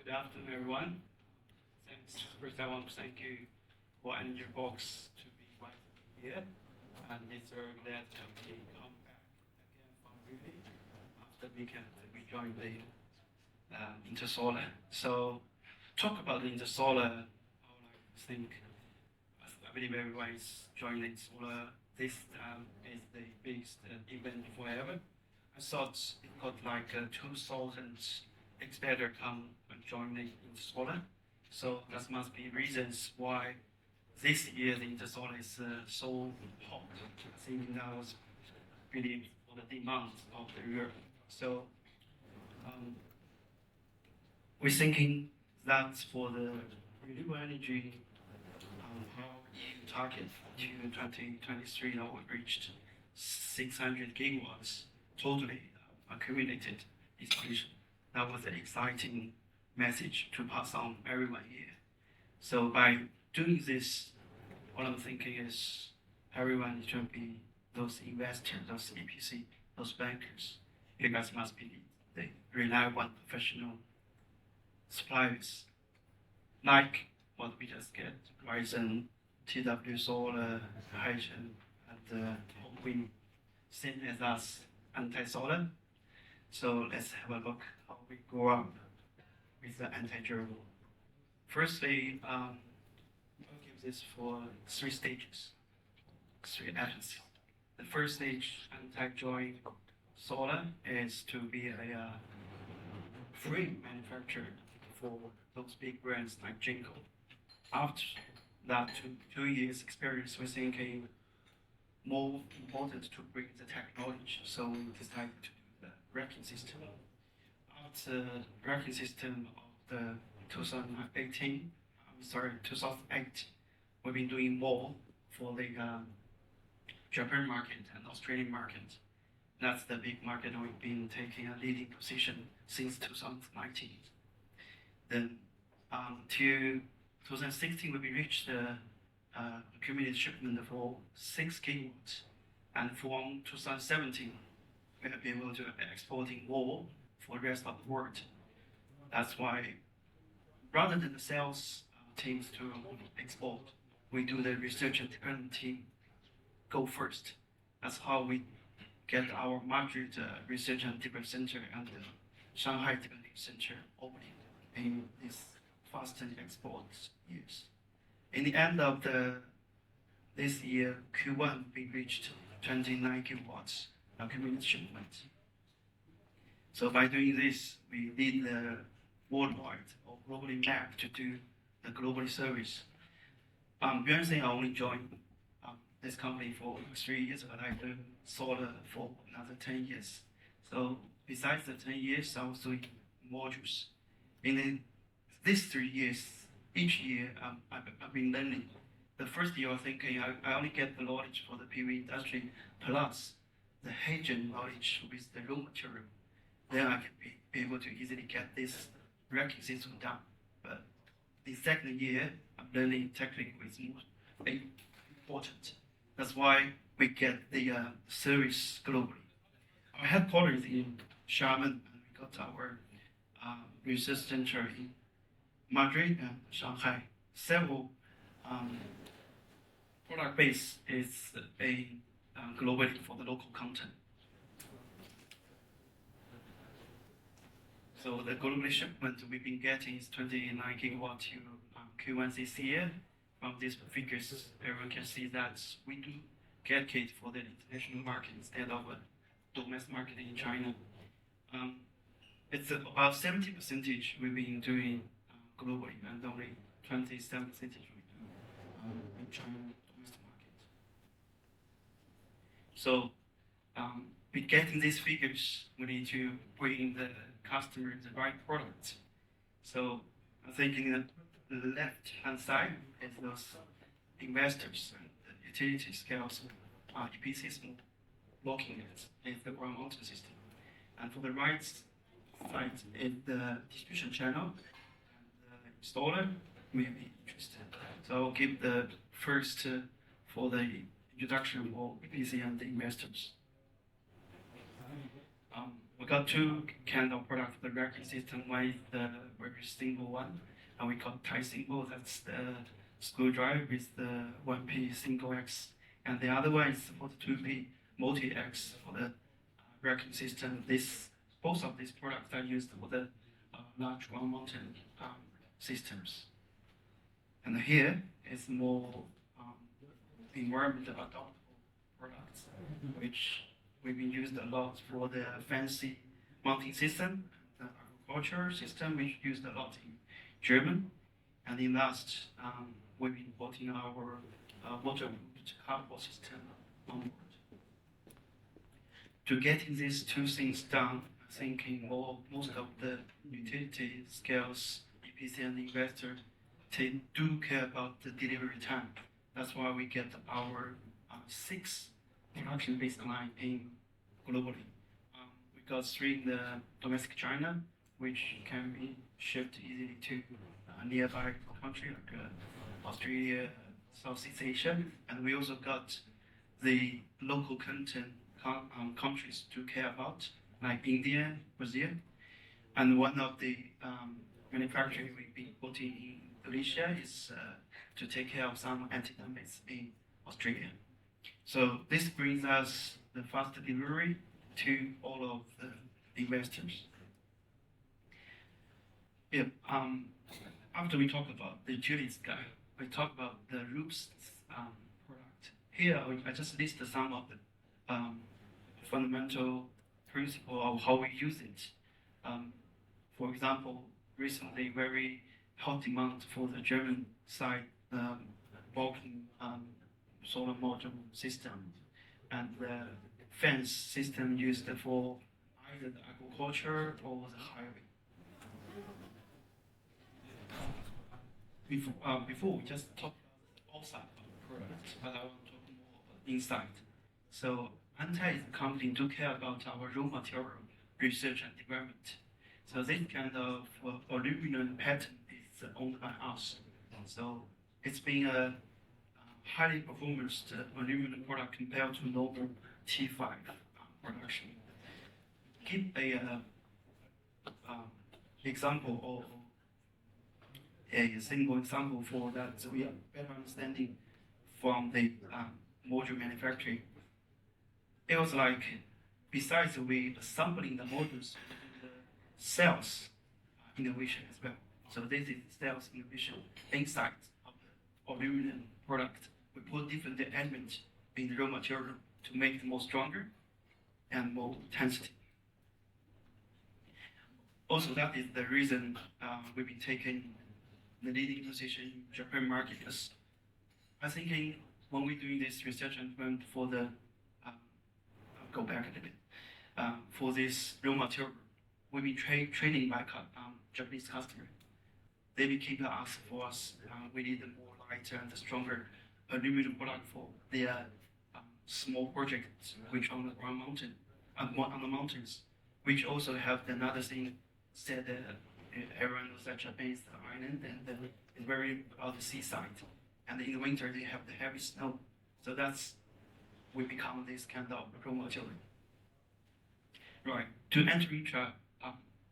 Good afternoon, everyone. Thanks. First, I want to thank you for Energy Box to be invited here. And it's very glad to be come back again from Italy after weekend. We joined the Intersolar. So, talk about the Intersolar. I would like to think I believe everyone is joining Solar. This is the biggest event forever. I thought it got like 2,000 experts come and join the Intersolar. So that must be reasons why this year the Intersolar is so hot. I think that was really for the demand of the year. So we're thinking that for the renewable energy, how EU target to 2023 now we reached 600 gigawatts totally accumulated installation. That was an exciting message to pass on everyone here. So by doing this, what I'm thinking is everyone should be those investors, those EPC, those bankers. You guys must be the reliable and professional suppliers, like what we just get, Ryzen, TW Solar, Hydrogen, and Wind, same as us, Antaisolar. So let's have a look how we go up with the anti-germ. Firstly, I'll give this for 3 stages, 3 atoms. The first stage, anti-joint solar, is to be a free manufacturer for those big brands like Jinko. After that 2 years experience, we're thinking more important to bring the technology, so we decided to do the racking system. After racking system of the 2008, we've been doing more for the Japan market and Australian market. That's the big market we've been taking a leading position since 2019. Then till 2016, we reached the accumulated shipment for 6 gigawatts, and from 2017, we have been able to exporting more for the rest of the world. That's why, rather than the sales teams to export, we do the research and development team go first. That's how we get our Madrid Research and Development Center and the Shanghai Development Center opening in these fast export years. In the end of this year, Q1, we reached 29 gigawatts accumulated shipment. So by doing this, we lead the worldwide or globally map to do the global service. Beyonce only joined this company for 3 years, but I've done solar for another 10 years. So besides the 10 years, I was doing modules. In these 3 years, each year I've been learning. The first year I was thinking I only get the knowledge for the PV industry plus the hedging knowledge with the raw material. Then I can be able to easily get this racking system done. But the second year, I'm learning technique is more important. That's why we get the service globally. Our headquarters in Xiamen, and we got our research center in Madrid and Shanghai. Several product base is a globally for the local content. So the global shipment we've been getting is 29 gigawatt to Q1 this year. From these figures, everyone can see that we do get kit for the international market instead of a domestic market in China. It's about 70% we've been doing globally, and only 27% we do in China domestic market. So, by getting these figures, we need to bring the customer the right product. So, I think in the left-hand side is those investors and the utility scales EPCs looking at is the ground mountain system. And for the right side is the distribution channel, and the installer may be interested. So I'll give the first for the introduction of EPC and the investors. We got two kind of products. The racking system, one is the very simple one, and we call Antaisolar. That's the screwdriver with the 1P single X, and the other one is for the 2P multi X for the racking system. This both of these products are used for the large ground mountain systems. And here is more um, environmental adaptable products, which we've been used a lot for the fancy mounting system, the agriculture system, which used a lot in German. And in last, we've been putting our water-cooled carport system on board. To getting these two things done, I think most of the utility scales, EPC and investor, they do care about the delivery time. That's why we get our 6 production baseline in globally. We got 3 in the domestic China, which can be shipped easily to nearby country like Australia, Southeast Asia, and we also got the local content countries to care about, like India, Brazil, and one of the manufacturing we've been putting in Indonesia is to take care of some anti-dumping in Australia. So this brings us the fast delivery to all of the investors. Yeah, after we talk about the utility scale, we talk about the roofs product. Here, I just list some of the fundamental principle of how we use it. For example, recently very hot demand for the German side bulking solar module system, and the fence system used for either the agriculture or the highway. Before we just talked about the outside of the product, but I want to talk more about inside. So Antai is a company to care about our raw material research and development. So this kind of aluminum pattern is owned by us. So it's been a highly performance aluminum product compared to normal T5 production. Give a example or a single example for that, so we have better understanding from the module manufacturing. It was like, besides we assembling the modules, the cells innovation as well. So this is cells innovation inside of the aluminum product. We put different elements in the raw material to make it more stronger and more density. Also, that is the reason we've been taking the leading position in Japan market. Because I think when we're doing this research and development for the go back a little bit for this raw material, we've been training by Japanese customer. They will keep asking for us. We need a more lighter and stronger aluminum product for their small projects, which on the ground mountain, on the mountains, which also have another thing said everyone knows that Japan is the island and it's very on the seaside, and in the winter they have the heavy snow. So that's we become this kind of raw material. Right. To enter each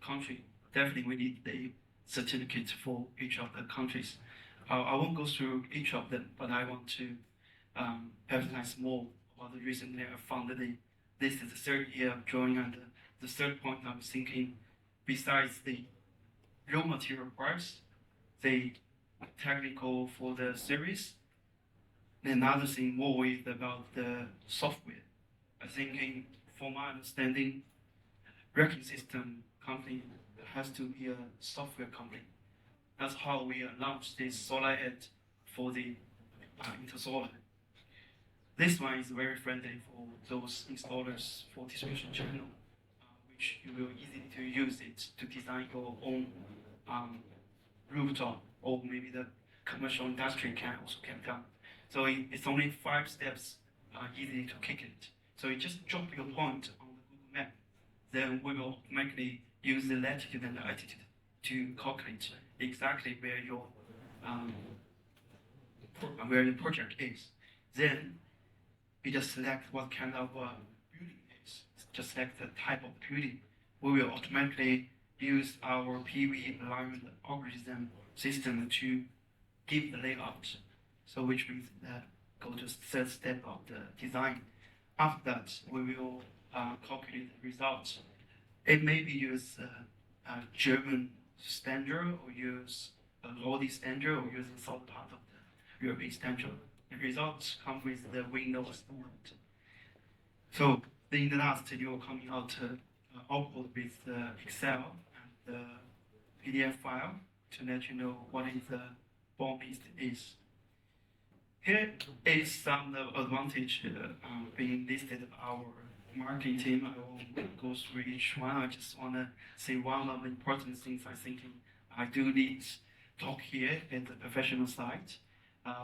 country, definitely we need the certificate for each of the countries. I won't go through each of them, but I want to emphasize more about the reason I found that this is the third year of joining, and the third point I'm thinking, besides the raw material price, the technical for the series, another thing more is about the software. I think from my understanding, racking system company has to be a software company. That's how we launched this Solar Edge for the Antaisolar. This one is very friendly for those installers for distribution channel, which you will easily to use it to design your own rooftop, or maybe the commercial industry can also get done. So it's only 5 steps easy to kick it. So you just drop your point on the Google map, then we will automatically use the latitude and the altitude to calculate exactly where your where the project is. Then you just select what kind of building it is. Just select the type of building we will automatically use our PV alignment algorithm system to give the layout. So which means that go to third step of the design. After that, we will calculate the results. It may be use a German standard or use a Lodi standard or use a south part of the European standard. The results come with the Windows element. So in the last, you will coming out output with the Excel and the PDF file to let you know what is the bomb is. Here is some advantage being listed our marketing team. I won't go through each one. I just want to say one of the important things I think I do need to talk here at the professional side.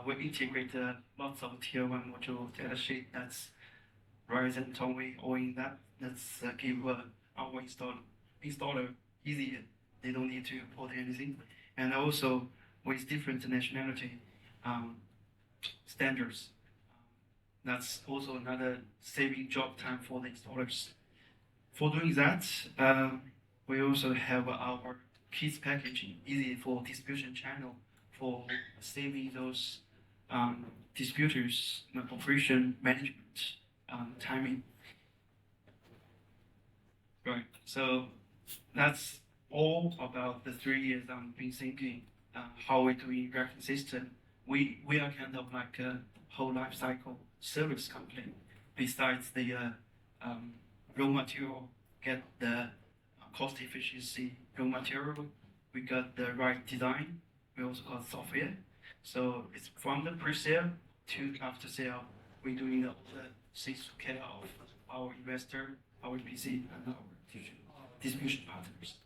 We integrate lots of tier 1 module data sheet that's Ryzen, Tomy, all in that. Let's give our installer easier. They don't need to import anything. And also with different nationality standards. That's also another saving job time for the installers. For doing that, we also have our keys packaging, easy for distribution channel for saving those distributors operation management timing. Right. So that's all about the 3 years I've been thinking how we're doing racking system. We are kind of like a whole life cycle service company. Besides the raw material, get the cost efficiency raw material, we got the right design, we also got software. So it's from the pre-sale to after sale, we're doing all the things to care of our investor, our PC, and our distribution partners.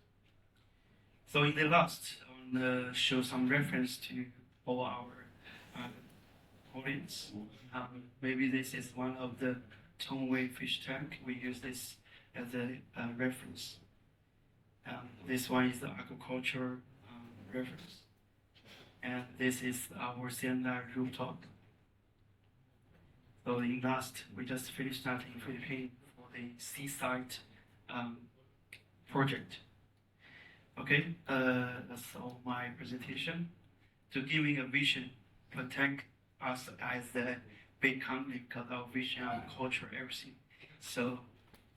So in the last, I want to show some reference to all our audience. Maybe this is one of the Tongwei fish tank. We use this as a reference. This one is the agriculture reference. And this is our Sendai rooftop. So in last, we just finished that in Philippines for the seaside project. Okay, that's all my presentation. To giving a vision, protect us as a big company because our vision and culture, everything. So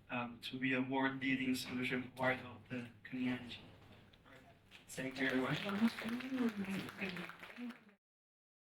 to be a world leading solution provider of the clean energy. Thank you everyone.